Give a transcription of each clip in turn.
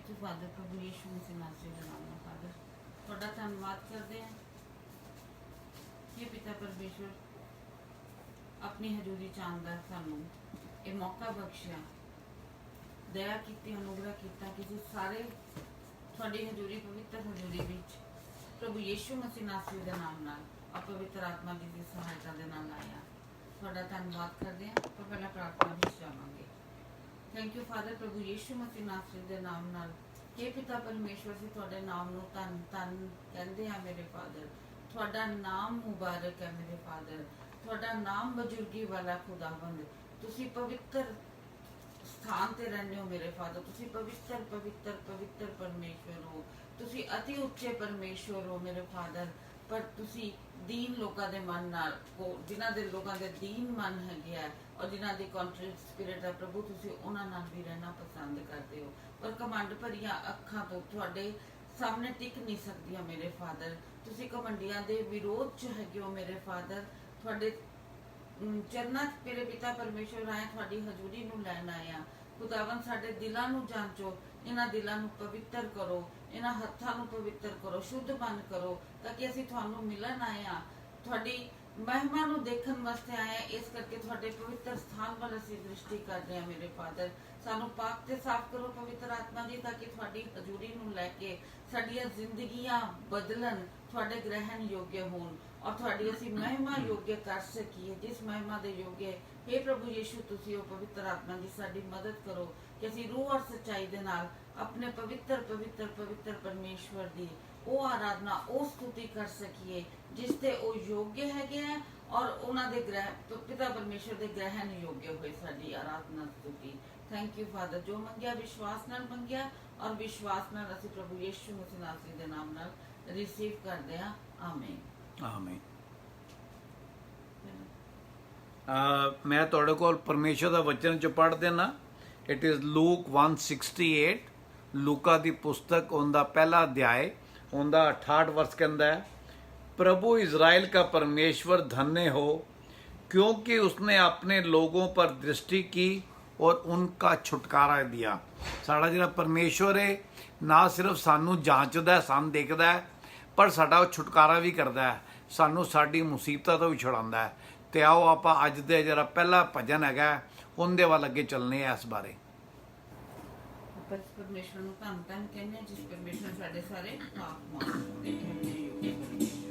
You father, प्रभु यीशु मसीह नासरी के नाम में फादर थोड़ा धन्यवाद करते हैं कि पिता परमेश्वर अपनी हजूरी चाहता सानू ये मौका बख्शिया, दया की, अनुग्रह किया कि सारे थोड़ी हजूरी पवित्र हजूरी विच प्रभु यीशु मसीह नासरी के नाम नाल और पवित्र आत्मा जी की सहायता के नाल आया। थोड़ा धन्यवाद करते हैं तो पहला प्रार्थना विच जावांगे। थैंक यू फादर, प्रभु यीशु मसीह नासरी के नाम नाल हे पिता परमेश्वर से थोड़े नाम नूं धन धन कहते हैं मेरे फादर, थोड़ा नाम मुबारक है मेरे फादर, थोड़ा नाम बजुर्गी वाला खुदावंद, तुसी पवित्र स्थान ते रहने हो मेरे फादर, तुसी पवित्र पवित्र पवित्र परमेश्वर हो, तुसी अति उच्चे परमेश्वर हो मेरे फादर, पर तुसी दीन लोगों के मन नाल को जिन्हां दे लोगों के दीन मन है और जिन्हां दी कॉन्ट्रैक्ट स्पिरिट है प्रभु, तुसी उन्हां नाल भी रहना पसंद करते हो, पर कमंड भरिया अखां तो तुहाडे सामने टिक नहीं सकदियां मेरे फादर, तुसी कमंडियां दे विरोध च हैगे हो मेरे फादर, तुहाडे चरना मेरे पिता परमेश्वर आए थोड़ी हजूरी नूं लैण आए आ। खुदावन साडे दिलां नूं जांचो, इन्हां दिलां नूं पवित्र करो, इन्हां हत्थां नूं पवित्र करो, शुद्ध बन करो, ताकि असीं तुहानूं मिलण आए आ, तुहाडी महिमा नूं देखण वास्ते आए आ। इस करके तुहाडे पवित्र स्थान वल असीं दृष्टि कर रहे हां मेरे फादर, सानूं पाक ते साफ करो पवित्र आत्मा जी, ताकि तुहाडी हजूरी नूं लैके साडीआं जिंदगियां बदलन, तुहाडे ग्रहण योग्य होण और तुहाडी असीं महिमा योग्य कर सकीए, जिस महिमा दे योग्य हे प्रभु यीशु तुसीं ओ पवित्र आत्मा जी साडी मदद करो कि असीं रूह और सच्चाई दे नाल अपने पवित्र पवित्र पवित्र परमेश्वर दी ओ आराधना ओ स्तुति कर सकीए जिसते ओ योग्य हैगे हैं और उन्हां दे ग्रह पिता परमेश्वर दे ग्रहण योग्य होए साडी आराधना स्तुति। थैंक यू फादर, जो मंगिया विश्वास नाल मंगिया और विश्वास नाल असीं प्रभु यीशु मसीह नासरी दे नाम नाल रिसीव करदे हां। आमीन आमीन। मैं तुहाडे कोल परमेश्वर दा वचन च पढ़ देना। इट इज़ लूक 168, लूका दी पुस्तक उनका पहला अध्याय उनका 68 वर्ष कहता है, प्रभु इज़राइल का परमेश्वर धन्य हो क्योंकि उसने अपने लोगों पर दृष्टि की और उनका छुटकारा दिया। साड़ा जिहड़ा परमेश्वर है ना सिर्फ सानू जांचदा है, सानू देखदा है, पर साडा छुटकारा भी करता है, सानू साडी मुसीबतां तो भी छुड़ांदा है। तो आओ आप अज दे जिहड़ा पहला भजन हैगा उनदे वल अगे चलने इस बारे। परमेश्वर नूं धन धन कहने जिस परमेश्वर साडे सारे पाप माफ करदे कहने योग्य परमेश्वर।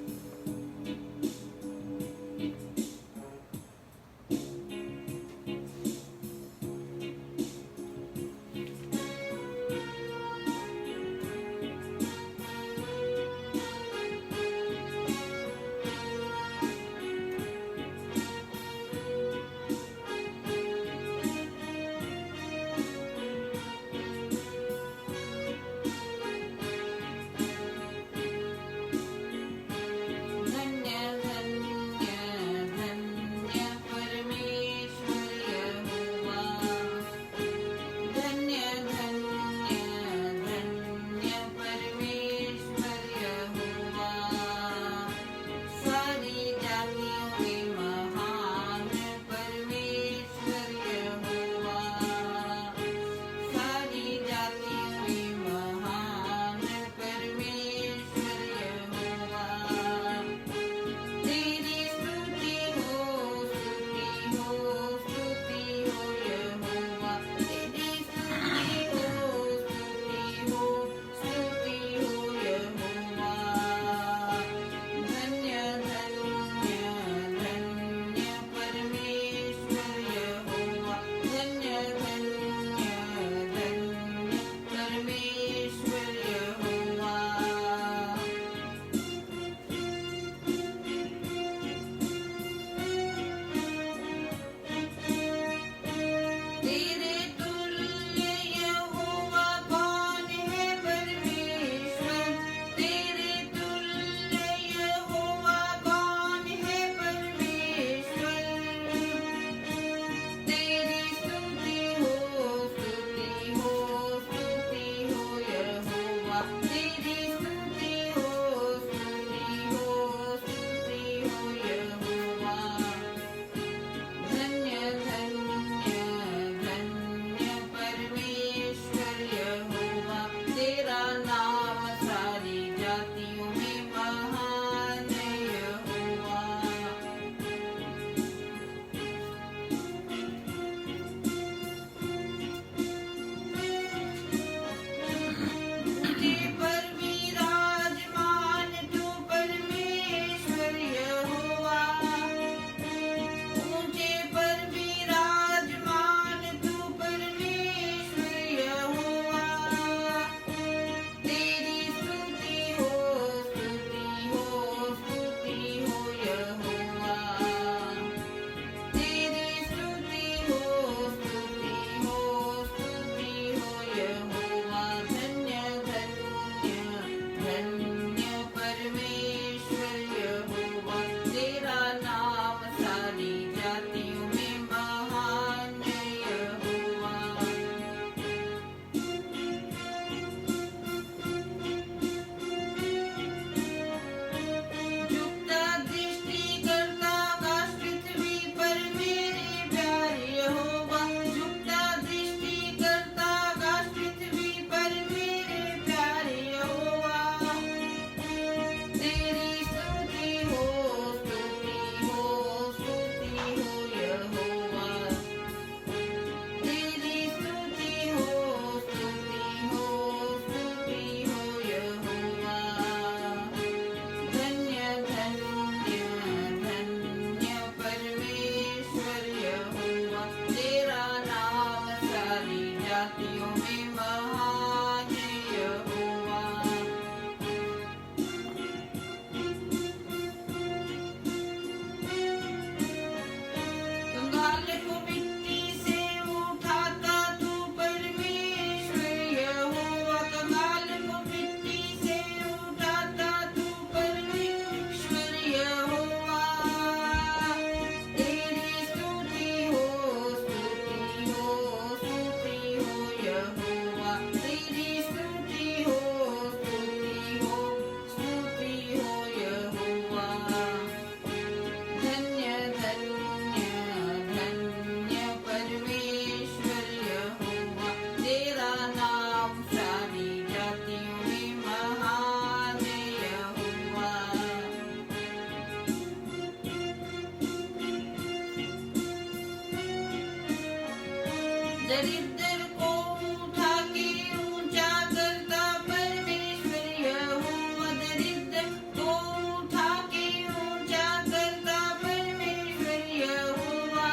दरिद्र को उठा के ऊंचा करता परमेश्वर यहोवा, दरिद्र को उठा के ऊंचा करता परमेश्वर यहोवा।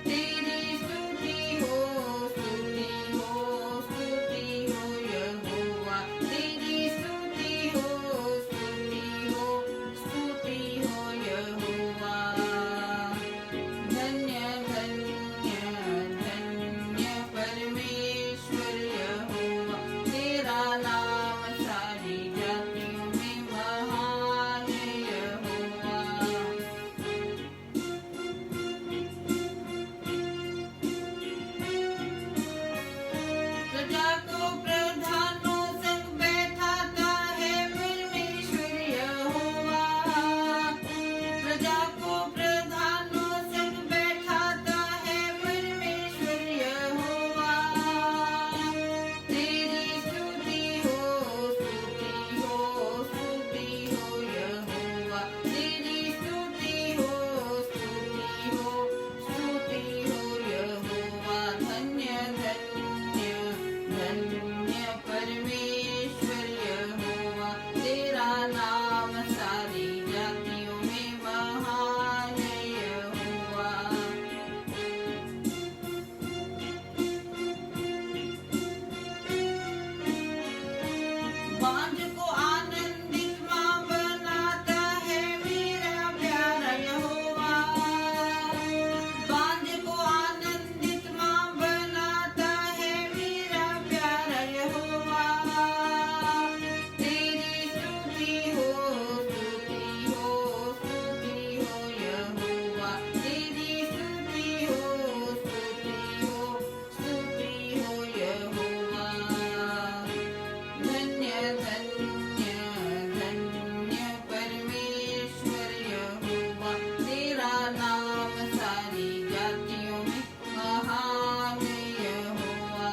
तेरी स्तुति हो यहोवा, तेरी स्तुति हो यहोवा। धन्य धन्य धन्य परमेश्वर यहोवा, तेरा नाम सारी जातियों में महान यहोवा। प्रजा को प्रधानों संग बैठाता है परमेश्वर यहोवा, प्रजा को प्रधानों संग बैठाता है परमेश्वर यहोवा। तेरी स्तुति हो यहोवा, तेरी स्तुति हो यहोवा। धन्य धन्य धन्य परमेश्वर यहोवा, तेरा नाम सारी जातियों में महान यहोवा। बांझ को आनंदित माँ बनाता है मेरा प्यारा यहोवा, बांझ को आनंदित माँ बनाता है मेरा प्यारा यहोवा। तेरी स्तुति हो यहोवा, तेरी स्तुति हो यहोवा। धन्य धन्य धन्य परमेश्वर यहोवा, तेरा नाम सारी जातियों में महान यहोवा।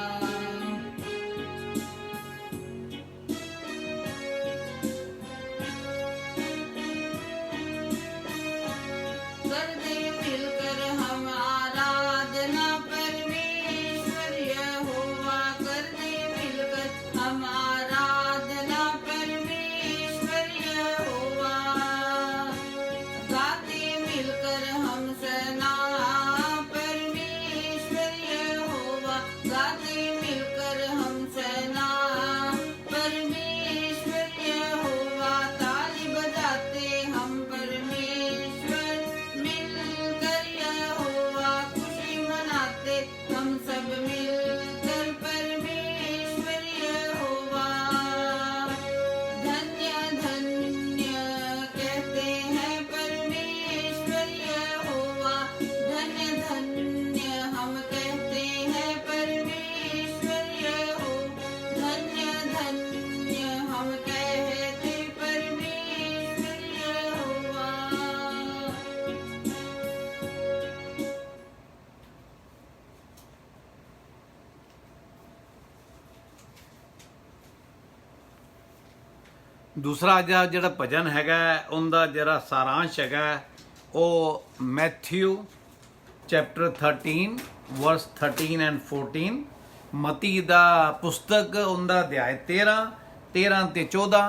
कर दे मिलकर हम आराधना परमेश्वर यहोवा, कर दे मिलकर हम आराधना परमेश्वर यहोवा। गाते मिलकर हम सना परमेश्वर यहोवा, गाते मिलकर हम सना परमेश्वर यहोवा। ताली बजाते हम परमेश्वर मिलकर यहोवा, खुशी मनाते हम सब मिलकर परमेश्वर यहोवा। धन्य धन्य कहते हैं परमेश्वर यहोवा, धन्य धन्य हम कहते हैं परमेश्वर यहोवा, धन्य धन्य हम कहते परमेश्वर यहोवा। ਦੂਸਰਾ ਜਿਹੜਾ ਭਜਨ ਹੈਗਾ ਉਹਦਾ ਜਿਹੜਾ ਸਾਰਾਂਸ਼ ਹੈਗਾ ਉਹ ਮੈਥਿਊ ਚੈਪਟਰ 13 ਵਰਸ 13 ਐਂਡ 14, ਮਤੀ ਦਾ ਪੁਸਤਕ ਉਹਦਾ ਅਧਿਆਇ 13 ਤੇ 14।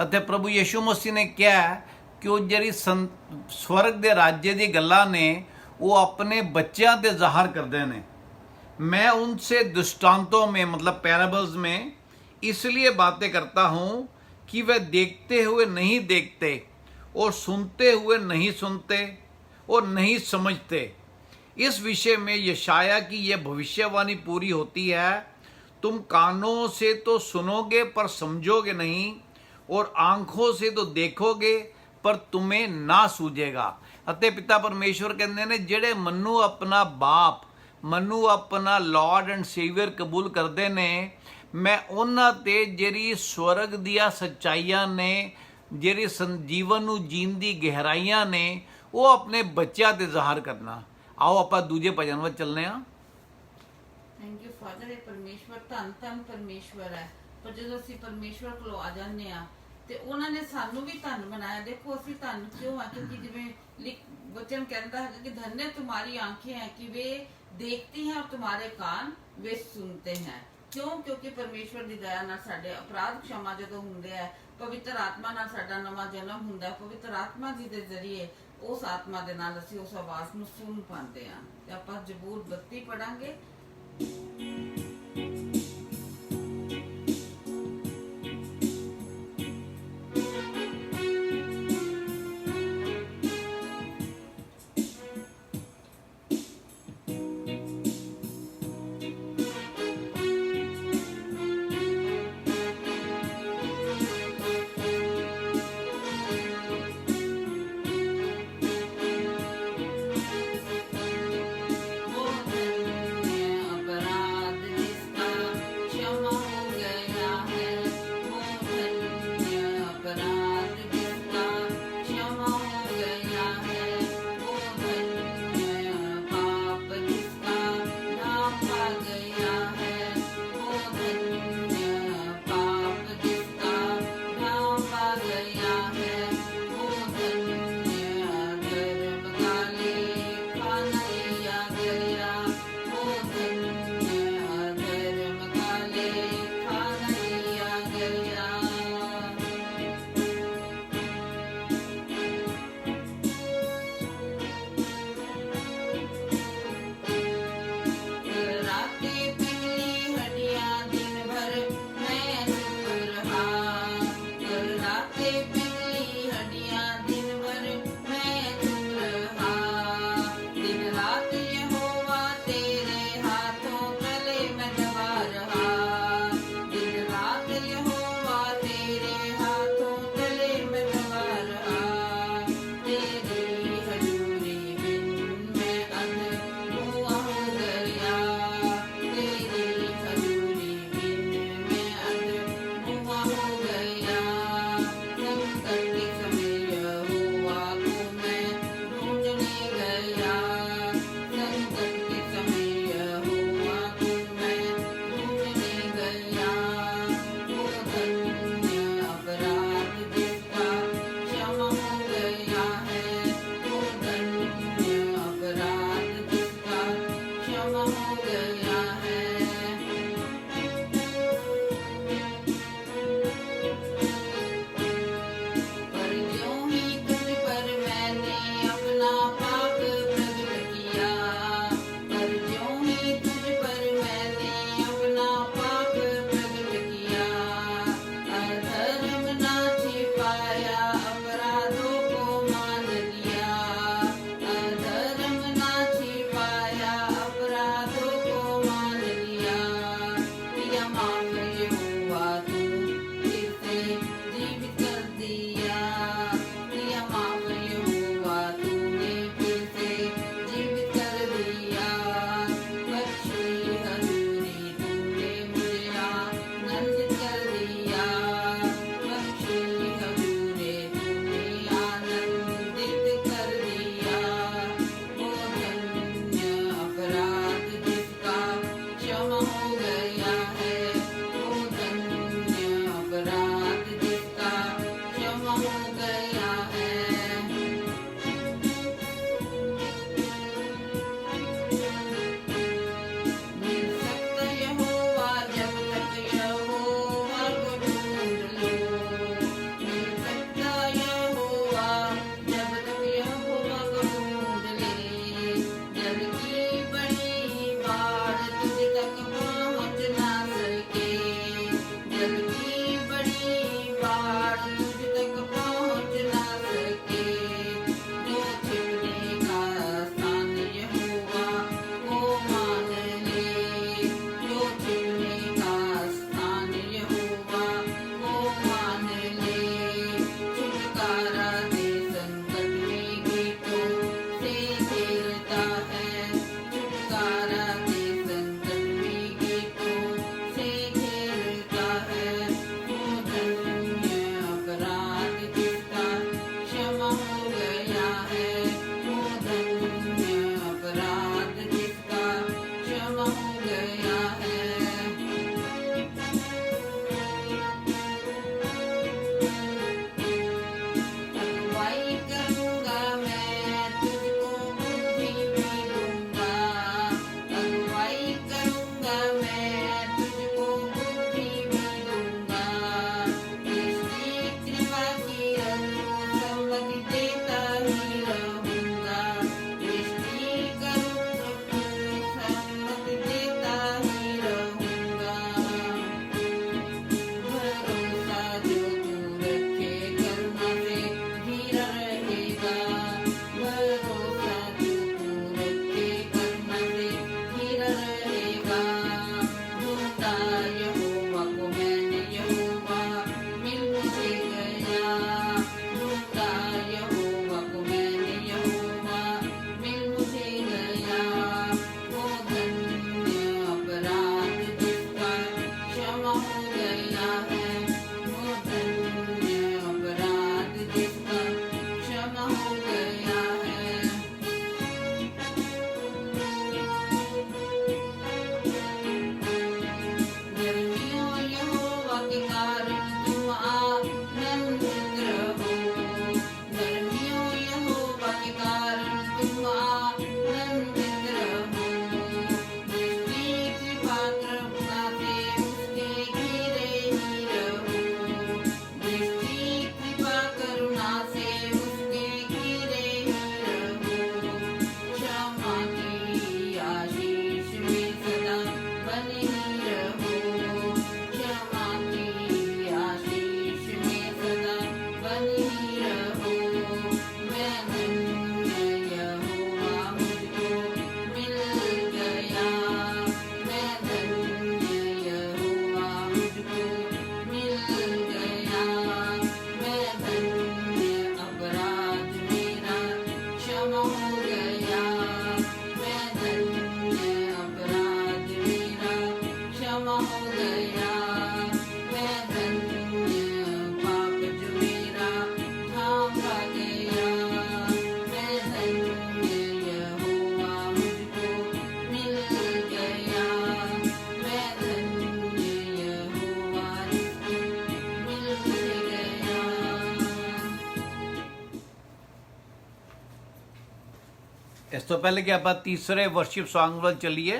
ਅਤੇ ਪ੍ਰਭੂ ਯਿਸੂ ਮਸੀਹ ਨੇ ਕਿਹਾ ਕਿ ਉਹ ਜਿਹੜੀ ਸਵਰਗ ਦੇ ਰਾਜ ਦੀ ਗੱਲਾਂ ਨੇ ਉਹ ਆਪਣੇ ਬੱਚਿਆਂ ਤੇ ਜ਼ਾਹਰ ਕਰਦੇ ਨੇ। मैं उनसे दृष्टांतों में मतलब पैराबल्स में इसलिए बातें करता हूँ कि वे देखते हुए नहीं देखते और सुनते हुए नहीं सुनते और नहीं समझते। इस विषय में यशाया की यह भविष्यवाणी पूरी होती है, तुम कानों से तो सुनोगे पर समझोगे नहीं, और आंखों से तो देखोगे पर तुम्हें ना सूझेगा। ਅਤੇ ਪਿਤਾ ਪਰਮੇਸ਼ਵਰ ਕਹਿੰਦੇ ਨੇ ਜਿਹੜੇ ਮੈਨੂੰ ਆਪਣਾ ਬਾਪ, ਮੈਨੂੰ ਆਪਣਾ ਲਾਰਡ ਐਂਡ ਸੇਵੀਅਰ ਕਬੂਲ ਕਰਦੇ ਨੇ, ਮੈਂ ਉਹਨਾਂ ਤੇ ਜਿਹੜੀ ਸਵਰਗ ਦੀਆਂ ਸੱਚਾਈਆਂ ਨੇ, ਜਿਹੜੀ ਜੀਵਨ ਨੂੰ ਜੀਣ ਦੀ ਗਹਿਰਾਈਆਂ ਨੇ, ਉਹ ਆਪਣੇ ਬੱਚਿਆਂ ਤੇ ਜ਼ਾਹਰ ਕਰਨਾ। ਆਓ ਆਪਾਂ ਦੂਜੇ ਭਜਨ ਵੱਲ ਚੱਲਦੇ ਹਾਂ। Thank you father. ਇਹ ਪਰਮੇਸ਼ਵਰ ਧੰਨ ਪਰਮੇਸ਼ਵਰ ਹੈ, ਪਰ ਜਦੋਂ ਅਸੀਂ ਪਰਮੇਸ਼ਵਰ ਕੋਲ ਆ ਜਾਂਦੇ ਆ ਤੇ ਉਹਨਾਂ ਨੇ ਸਾਨੂੰ ਵੀ ਧੰਨ ਬਣਾਇਆ। ਦੇਖੋ ਅਸੀਂ ਧੰਨ ਕਿਉਂ ਆ? ਕਿਉਂਕਿ ਜਿਵੇਂ ਵਚਨ ਕਹਿੰਦਾ ਹੈ ਕਿ ਧन्य तुम्हारी आंखें हैं कि वे देखती हैं और तुम्हारे कान वे सुनते हैं। क्यों? क्योंकि परमेश्वर ਦੀ ਦਇਆ ਨਾਲ ਸਾਡੇ ਅਪਰਾਧ क्षमा ਜਦੋਂ ਹੁੰਦੇ ਆ, ਪਵਿੱਤਰ ਆਤਮਾ ਨਾਲ ਸਾਡਾ ਨਵਾਂ ਜਨਮ ਹੁੰਦਾ ਹੈ, ਪਵਿੱਤਰ ਆਤਮਾ ਜੀ ਦੇ ਜ਼ਰੀਏ ਉਸ ਆਤਮਾ ਦੇ ਨਾਲ ਅਸੀਂ ਉਸ ਆਵਾਜ਼ ਨੂੰ ਸੁਣ ਪਾਉਂਦੇ ਹਾਂ। ਤੇ ਆਪਾਂ ਜ਼ਬੂਰ 32 ਪੜਾਂਗੇ। ਇਸ ਤੋਂ ਪਹਿਲੇ ਕਿ ਆਪਾਂ ਤੀਸਰੇ ਵਰਸ਼ਿਪ Song ਵੱਲ ਚੱਲੀਏ,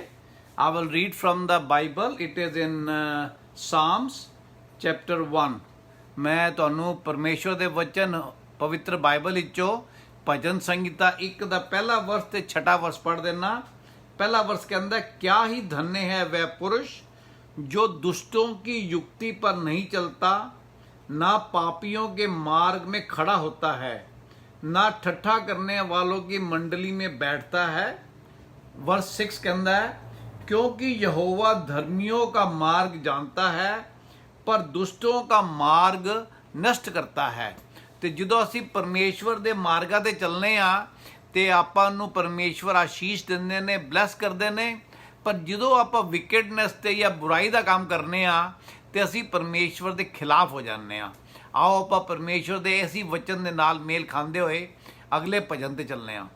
I will read from the Bible. It is in Psalms chapter 1. ਮੈਂ ਤੁਹਾਨੂੰ ਪਰਮੇਸ਼ਵਰ ਦੇ ਵਚਨ ਪਵਿੱਤਰ ਬਾਈਬਲ ਵਿੱਚੋਂ ਭਜਨ ਸੰਗੀਤਾ 1 ਦਾ ਪਹਿਲਾ ਵਰਸ ਤੇ ਛਠਾ ਵਰਸ ਪੜ੍ਹ ਦੇਣਾ। पहला वर्ष के अंदर, क्या ही धन्य है वह पुरुष जो दुष्टों की युक्ति पर नहीं चलता, ना पापियों के मार्ग में खड़ा होता है, ना ठट्ठा करने वालों की मंडली में बैठता है। वर्ष 6 के अंदर है, क्योंकि यहोवा धर्मियों का मार्ग जानता है पर दुष्टों का मार्ग नष्ट करता है। तो ਜਦੋਂ ਅਸੀਂ ਪਰਮੇਸ਼ਵਰ ਦੇ ਮਾਰਗਾਂ ਤੇ ਚੱਲਨੇ ਆ ਤੇ ਆਪਾਂ ਨੂੰ ਪਰਮੇਸ਼ਵਰ ਆਸ਼ੀਸ਼ ਦਿੰਦੇ ਨੇ, ਬਲੈਸ ਕਰਦੇ ਨੇ। ਪਰ ਜਦੋਂ ਆਪਾਂ ਵਿਕਟਨੈਸ ਤੇ ਜਾਂ ਬੁਰਾਈ ਦਾ ਕੰਮ ਕਰਨੇ ਆ ਤੇ ਅਸੀਂ ਪਰਮੇਸ਼ਵਰ ਦੇ ਖਿਲਾਫ ਹੋ ਜਾਂਦੇ ਆ। ਆਓ ਆਪਾਂ ਪਰਮੇਸ਼ਵਰ ਦੇ ਇਸੇ ਵਚਨ ਦੇ ਨਾਲ ਮੇਲ ਖਾਂਦੇ ਹੋਏ ਅਗਲੇ ਭਜਨ ਤੇ ਚੱਲਨੇ ਆ।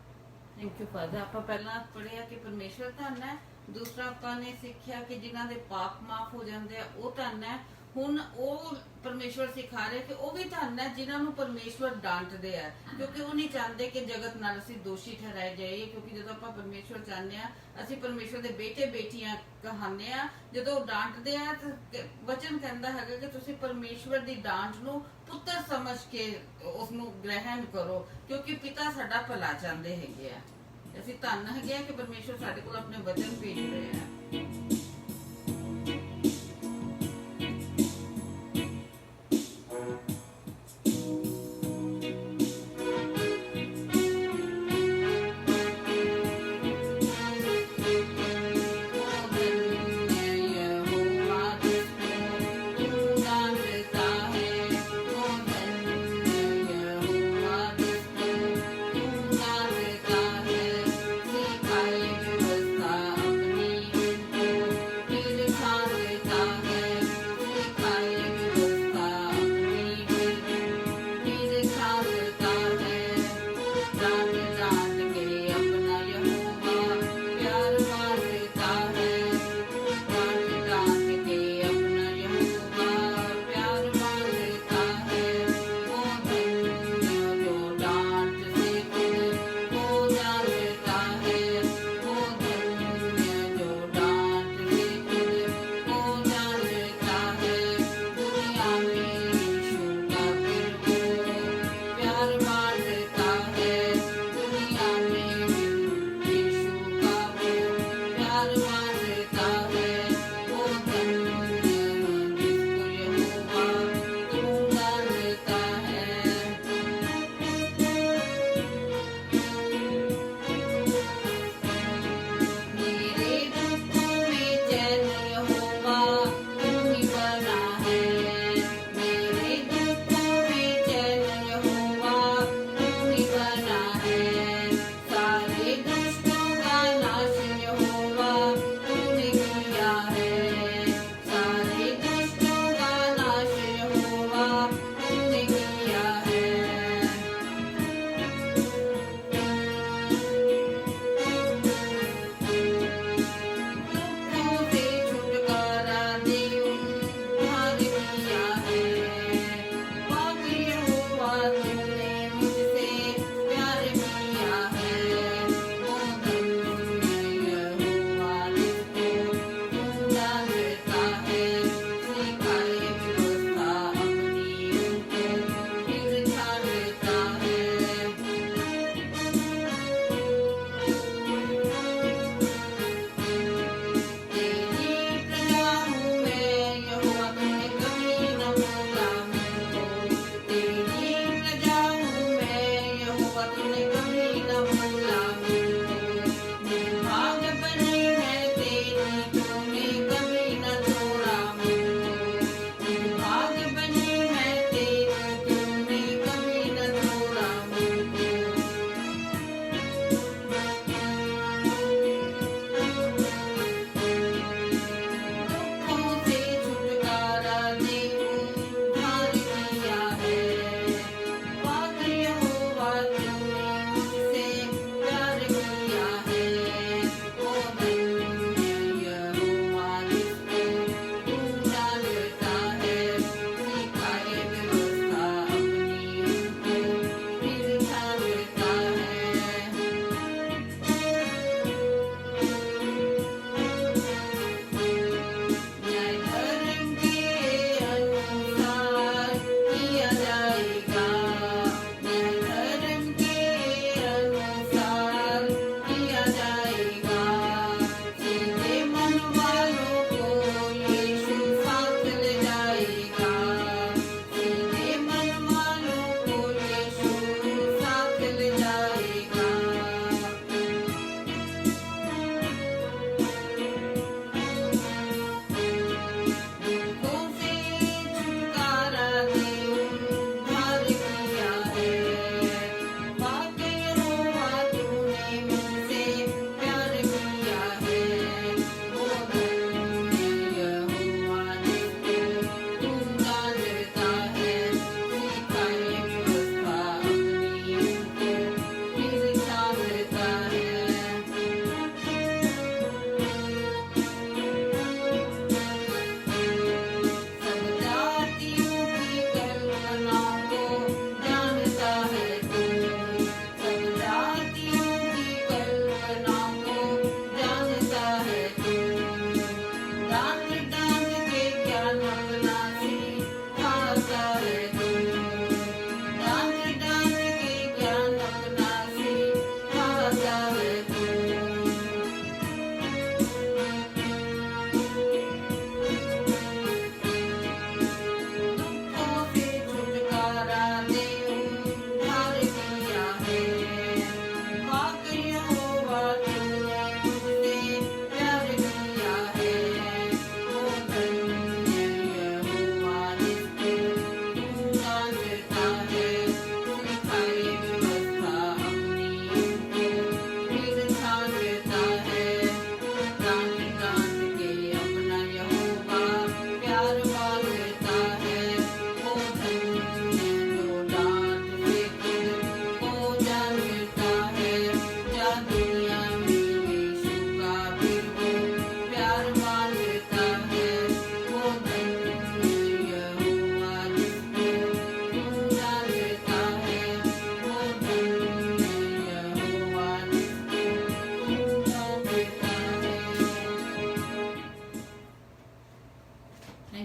Thank you father. ਆਪਾਂ ਪਹਿਲਾਂ ਪੜ੍ਹਿਆ ਕਿ ਪਰਮੇਸ਼ਵਰ ਧੰਨ ਹੈ, ਦੂਸਰਾ ਆਪਾਂ ਨੇ ਸਿੱਖਿਆ ਕਿ ਜਿਨ੍ਹਾਂ ਦੇ ਪਾਪ ਮਾਫ ਹੋ ਜਾਂਦੇ ਆ ਉਹ ਧੰਨ ਹੈ। ਹੁਣ ਉਹ ਪਰਮੇਸ਼ਵਰ ਸਿਖਾ ਰਿਹਾ ਕਿ ਉਹ ਵੀ ਧੰਨ ਹੈ ਜਿਨ੍ਹਾਂ ਨੂੰ ਪਰਮੇਸ਼ਵਰ ਡਾਂਟਦੇ ਆ, ਕਿਉਂਕਿ ਉਹ ਨਹੀਂ ਚਾਹੁੰਦੇ ਕਿ ਜਗਤ ਨਾਲ ਅਸੀਂ ਦੋਸ਼ੀ ਠਹਿਰਾਏ ਜਾਈਏ। ਕਿਉਂਕਿ ਜਦੋਂ ਆਪਾਂ ਪਰਮੇਸ਼ਵਰ ਚਾਹੁੰਦੇ ਆ, ਅਸੀਂ ਪਰਮੇਸ਼ਵਰ ਦੇ ਬੇਟੇ ਬੇਟੀਆਂ ਕਹਾਉਂਦੇ ਆ। ਜਦੋਂ ਉਹ ਡਾਂਟਦੇ ਆ ਤਾਂ ਵਚਨ ਕਹਿੰਦਾ ਹੈਗਾ ਕਿ ਤੁਸੀਂ ਪਰਮੇਸ਼ਵਰ ਦੀ ਡਾਂਟ ਨੂੰ ਪੁੱਤਰ ਸਮਝ ਕੇ ਉਸ ਨੂੰ ਗ੍ਰਹਿਣ ਕਰੋ, ਕਿਉਂਕਿ ਪਿਤਾ ਸਾਡਾ ਭਲਾ ਚਾਹੁੰਦੇ ਹੈਗੇ ਆ। ਅਸੀਂ ਧੰਨ ਹੈਗੇ ਆ ਕਿ ਪਰਮੇਸ਼ਵਰ ਸਾਡੇ ਕੋਲ ਆਪਣੇ ਵਚਨ ਭੇਜ ਰਹੇ ਆ।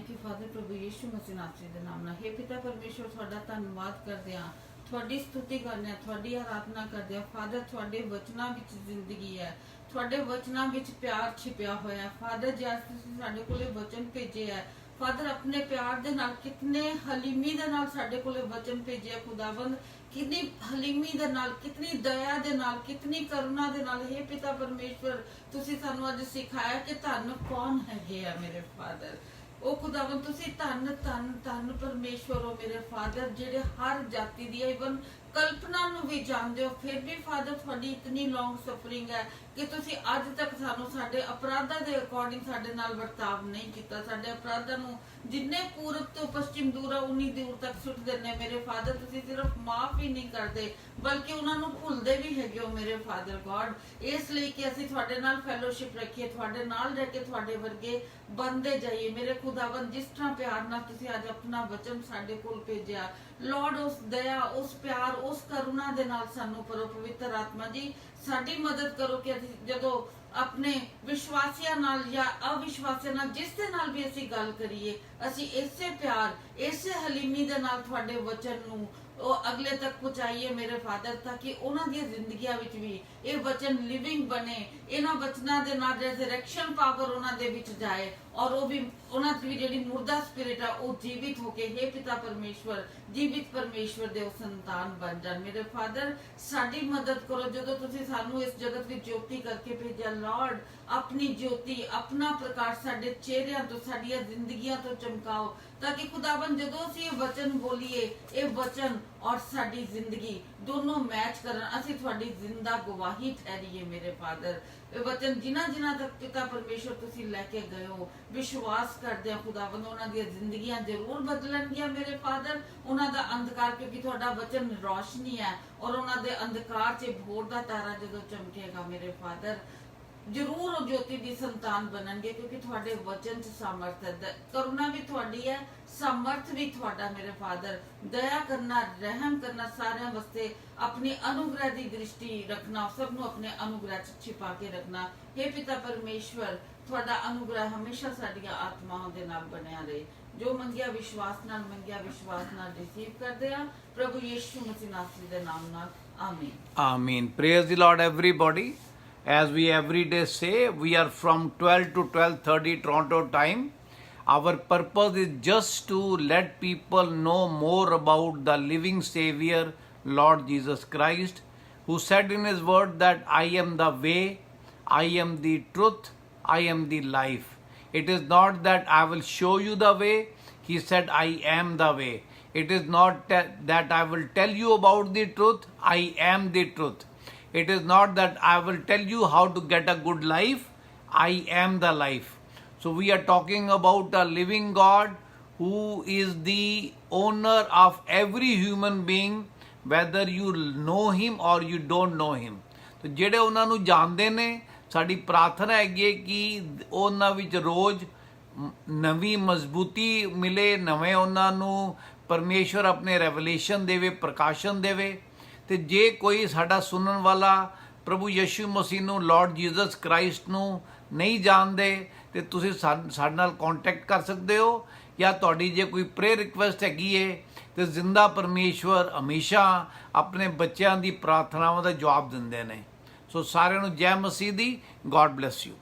ਥੈਂਕ ਯੂ ਫਾਦਰ ਪ੍ਰਭੂ ਯਿਸੂ ਮਸੀਹ ਨਾਸਰੀ ਦੇ ਨਾਮ ਨਾਲ। हे ਪਿਤਾ ਪਰਮੇਸ਼ਵਰ, ਤੁਹਾਡਾ ਧੰਨਵਾਦ ਕਰਦੇ ਹਾਂ, ਤੁਹਾਡੀ ਸਤੁਤੀ ਕਰਨੇ ਆ, ਤੁਹਾਡੀ ਆਰਾਧਨਾ ਕਰਦੇ ਆ। ਫਾਦਰ, ਤੁਹਾਡੇ ਵਚਨਾਂ ਵਿੱਚ ਜ਼ਿੰਦਗੀ ਹੈ, ਤੁਹਾਡੇ ਵਚਨਾਂ ਵਿੱਚ ਪਿਆਰ ਛਿਪਿਆ ਹੋਇਆ ਹੈ। ਫਾਦਰ, ਜੇ ਅੱਜ ਤੁਸੀਂ ਸਾਡੇ ਕੋਲੇ ਵਚਨ ਭੇਜੇ ਹੈ ਫਾਦਰ, ਆਪਣੇ ਪਿਆਰ ਦੇ ਨਾਲ ਕਿਤਨੇ ਹਲੀਮੀ ਦੇ ਨਾਲ ਸਾਡੇ ਕੋਲੇ ਵਚਨ ਭੇਜਿਆ ਖੁਦਾਵੰਦ, ਕਿੰਨੀ ਹਲੀਮੀ ਦੇ ਨਾਲ, ਕਿਤਨੀ ਦਇਆ ਦੇ ਨਾਲ, ਕਿਤਨੀ ਕਰੁਣਾ ਦੇ ਨਾਲ। हे ਪਿਤਾ ਪਰਮੇਸ਼ਵਰ, ਤੁਸੀਂ ਸਾਨੂੰ ਅੱਜ ਸਿਖਾਇਆ ਕਿ ਧੰਨ ਕੌਣ ਹੈਗੇ ਆ ਮੇਰੇ ਫਾਦਰ। ਉਹ ਖੁਦਾਵੰਦ, ਤੁਸੀਂ ਧੰਨ ਧੰਨ ਧੰਨ ਪਰਮੇਸ਼ਵਰ ਹੋ ਮੇਰੇ ਫਾਦਰ, ਜਿਹੜੇ ਹਰ ਜਾਤੀ ਦੀ ਇਵਨ ਕਲਪਨਾ ਨੂੰ ਵੀ ਜਾਣਦੇ ਹੋ। ਫਿਰ ਵੀ ਫਾਦਰ, ਤੁਹਾਡੀ ਇਤਨੀ ਲੌਂਗ ਸਫਰਿੰਗ ਹੈ ਕਿ ਤੁਸੀਂ ਅੱਜ ਤੱਕ ਸਾਨੂੰ ਸਾਡੇ ਅਪਰਾਧਾਂ ਦੇ ਅਕੋਰਡਿੰਗ ਸਾਡੇ ਨਾਲ ਵਰਤਾਵ ਨਹੀਂ ਕੀਤਾ। ਸਾਡੇ ਅਪਰਾਧਾਂ ਨੂੰ ਜਿੰਨੇ ਪੂਰਬ ਤੋਂ ਪੱਛਮ ਦੂਰ ਆ ਉਨੀ ਦੂਰ ਤੱਕ ਸੁੱਟ ਦਿੰਦੇ ਮੇਰੇ ਫਾਦਰ। ਤੁਸੀਂ ਸਿਰਫ ਮਾਫ ਹੀ ਨਹੀਂ ਕਰਦੇ ਬਲਕਿ ਉਹਨਾਂ ਨੂੰ ਭੁੱਲਦੇ ਵੀ ਹੈਗੇ ਹੋ ਮੇਰੇ ਫਾਦਰ ਗॉड। ਇਸ ਲਈ ਕਿ ਅਸੀਂ ਤੁਹਾਡੇ ਨਾਲ ਫੈਲੋਸ਼ਿਪ ਰੱਖੀਏ, ਤੁਹਾਡੇ ਨਾਲ ਰਹਿ ਕੇ ਤੁਹਾਡੇ ਵਰਗੇ ਬਣਦੇ ਜਾਈਏ ਮੇਰੇ ਖੁਦਾਵੰਦ। ਜਿਸ ਤਰ੍ਹਾਂ ਪਿਆਰ ਨਾਲ ਤੁਸੀਂ ਅੱਜ ਆਪਣਾ ਵਚਨ ਸਾਡੇ ਕੋਲ ਭੇਜਿਆ ਲॉर्ड, ਉਸ ਦਇਆ, ਉਸ ਪਿਆਰ, ਉਸ ਕਰੁਣਾ ਦੇ ਨਾਲ ਸਾਨੂੰ ਪਰੋ ਪਵਿੱਤਰ ਆਤਮਾ ਜੀ ਸਾਡੀ ਮਦਦ ਕਰੋ ਕਿ ਅਸੀਂ ਜਦੋਂ ਆਪਣੇ ਵਿਸ਼ਵਾਸੀਆਂ ਨਾਲ ਜਾਂ ਅਵਿਸ਼ਵਾਸੀਆਂ ਨਾਲ ਜਿਸ ਦੇ ਨਾਲ ਵੀ ਅਸੀਂ ਗੱਲ ਕਰੀਏ, ਅਸੀਂ ਇਸੇ ਪਿਆਰ, ਇਸੇ ਹਲੀਮੀ ਦੇ ਨਾਲ ਤੁਹਾਡੇ ਵਚਨ ਨੂੰ ਉਹ ਅਗਲੇ ਤੱਕ ਪਹੁੰਚਾਈਏ ਮੇਰੇ ਫਾਦਰ, ਤਾਂ ਕਿ ਉਹਨਾਂ ਦੀਆਂ ਜ਼ਿੰਦਗੀਆਂ ਵਿੱਚ ਵੀ ਇਹ ਵਚਨ ਲਿਵਿੰਗ ਬਣੇ। ਇਹਨਾਂ ਵਚਨਾਂ ਦੇ ਨਾਲ ਰੈਜ਼ਰੈਕਸ਼ਨ ਪਾਵਰ ਉਹਨਾਂ ਦੇ ਵਿੱਚ ਜਾਏ ਔਰ ਉਹ ਵੀ ਉਹਨਾਂ ਦੀ ਜਿਹੜੀ ਮੁਰਦਾ ਸਪਿਰਿਟ ਆ ਉਹ ਜੀਵਿਤ ਹੋ ਕੇ हे ਪਿਤਾ ਪਰਮੇਸ਼ਵਰ, ਜੀਵਿਤ ਪਰਮੇਸ਼ਵਰ ਦੇ ਉਹ ਸੰਤਾਨ ਬਣ ਜਾਣ ਮੇਰੇ ਫਾਦਰ। ਸਾਡੀ ਮਦਦ ਕਰੋ ਜਦੋਂ ਤੁਸੀਂ ਸਾਨੂੰ ਇਸ ਜਗਤ ਵਿੱਚ ਜੋਤੀ ਕਰਕੇ ਭੇਜਿਆ ਲॉर्ड। ਆਪਣੀ ਜੋਤੀ, ਆਪਣਾ ਪ੍ਰਕਾਸ਼ ਸਾਡੇ ਚਿਹਰਿਆਂ ਤੋਂ, ਸਾਡੀਆਂ ਜ਼ਿੰਦਗੀਆਂ ਤੋਂ ਚਮਕਾਓ, ਤਾਂ ਕਿ ਖੁਦਾਵੰਦ ਜਦੋਂ ਅਸੀਂ ਇਹ ਵਚਨ ਬੋਲੀਏ, ਇਹ ਵਚਨ ਔਰ ਸਾਡੀ ਜ਼ਿੰਦਗੀ ਦੋਨੋਂ ਮੈਚ ਕਰਨ, ਅਸੀਂ ਤੁਹਾਡੀ ਜ਼ਿੰਦਾ ਗਵਾਹੀ ਠਹਿਰੀਏ ਮੇਰੇ ਫਾਦਰ। ਇਹ ਵਚਨ ਜਿਨ੍ਹਾਂ ਤੱਕ ਪਿਤਾ ਪਰਮੇਸ਼ਵਰ ਤੁਸੀਂ ਲੈ ਕੇ ਗਏ ਹੋ, ਵਿਸ਼ਵਾਸ ਕਰਦੇ ਆ ਖੁਦਾਵੰਦ ਉਹਨਾਂ ਦੀਆਂ ਜ਼ਿੰਦਗੀਆਂ ਜ਼ਰੂਰ ਬਦਲਣਗੀਆਂ ਮੇਰੇ ਫਾਦਰ। ਉਹਨਾਂ ਦਾ ਅੰਧਕਾਰ, ਕਿਉਂਕਿ ਤੁਹਾਡਾ ਵਚਨ ਰੋਸ਼ਨੀ ਹੈ ਔਰ ਉਹਨਾਂ ਦੇ ਅੰਧਕਾਰ 'ਚ ਭੋਰ ਦਾ ਤਾਰਾ ਜਦੋਂ ਚਮਕੇਗਾ ਮੇਰੇ ਫਾਦਰ, ਜ਼ਰੂਰ ਉਹ ਜੋਤੀ ਦੀ ਸੰਤਾਨ ਬਣਨਗੇ, ਕਿਉਂਕਿ ਤੁਹਾਡੇ ਵਚਨ 'ਚ ਸਾਮਰਥ ਹੈ। ਕਰੁਣਾ ਵੀ ਤੁਹਾਡੀ ਹੈ, ਸਾਮਰਥ ਵੀ ਤੁਹਾਡਾ ਮੇਰੇ ਫਾਦਰ। ਦਇਆ ਕਰਨਾ, ਰਹਿਮ ਕਰਨਾ, ਸਾਰਿਆਂ ਵਾਸਤੇ ਆਪਣੀ ਅਨੁਗ੍ਰਹ ਦੀ ਦ੍ਰਿਸ਼ਟੀ ਰੱਖਣਾ, ਸਭ ਨੂੰ ਆਪਣੇ ਅਨੁਗ੍ਰਹ 'ਚ ਛਿਪਾ ਕੇ ਰੱਖਣਾ। हे ਪਿਤਾ ਪਰਮੇਸ਼ਵਰ, ਤੁਹਾਡਾ ਅਨੁਗ੍ਰਹ ਹਮੇਸ਼ਾ ਸਾਡੀਆਂ ਆਤਮਾਵਾਂ ਦੇ ਨਾਲ ਬਣਿਆ ਰਹੇ। ਜੋ ਮੰਗਿਆ ਵਿਸ਼ਵਾਸ ਨਾਲ ਮੰਗਿਆ, ਵਿਸ਼ਵਾਸ ਨਾਲ ਰਿਸੀਵ ਕਰਦੇ ਆ ਪ੍ਰਭੂ ਯਿਸੂ ਮਸੀਹ ਨਾਸਰੀ ਦੇ ਨਾਮ ਨਾਲ। ਆਮੀਨ। Amen. Praise the Lord, everybody. As we every day say, we are from 12 to 12:30 Toronto time. Our purpose is just to let people know more about the living Savior, Lord Jesus Christ, who said in His word that I am the way, I am the truth, I am the life. It is not that I will show you the way. He said, I am the way. It is not that I will tell you about the truth. I am the truth. It is not that I will tell you how to get a good life. I am the life. So we are talking about a living God who is the owner of every human being, whether you know him or you don't know him. तो ਜਿਹੜੇ ਉਹਨਾਂ ਨੂੰ ਜਾਣਦੇ ਨੇ, ਸਾਡੀ ਪ੍ਰਾਰਥਨਾ ਹੈਗੀ ਕਿ ਉਹਨਾਂ ਵਿੱਚ ਰੋਜ਼ ਨਵੀਂ ਮਜ਼ਬੂਤੀ ਮਿਲੇ, ਨਵੇਂ ਉਹਨਾਂ ਨੂੰ ਪਰਮੇਸ਼ਵਰ ਆਪਣੇ ਰੈਵਲੇਸ਼ਨ ਦੇਵੇ, ਪ੍ਰਕਾਸ਼ਨ ਦੇਵੇ। ਤੇ ਜੇ ਕੋਈ ਸਾਡਾ ਸੁਣਨ ਵਾਲਾ ਪ੍ਰਭੂ ਯਿਸੂ ਮਸੀਹ ਨੂੰ, ਲਾਰਡ ਜੀਸਸ ਕ੍ਰਾਈਸਟ ਨੂੰ ਨਹੀਂ ਜਾਣਦੇ, ਤੇ ਤੁਸੀਂ ਸਾਡੇ ਨਾਲ ਕੰਟੈਕਟ ਕਰ ਸਕਦੇ ਹੋ। ਜਾਂ ਤੁਹਾਡੀ ਜੇ ਕੋਈ ਪ੍ਰੇਅਰ ਰਿਕੁਐਸਟ ਹੈਗੀ ਏ, ਤੇ ਜ਼ਿੰਦਾ ਪਰਮੇਸ਼ਵਰ ਹਮੇਸ਼ਾ ਆਪਣੇ ਬੱਚਿਆਂ ਦੀ ਪ੍ਰਾਰਥਨਾਵਾਂ ਦਾ ਜਵਾਬ ਦਿੰਦੇ ਨੇ। ਸੋ ਸਾਰਿਆਂ ਨੂੰ ਜੈ ਮਸੀਹ ਦੀ। God bless you.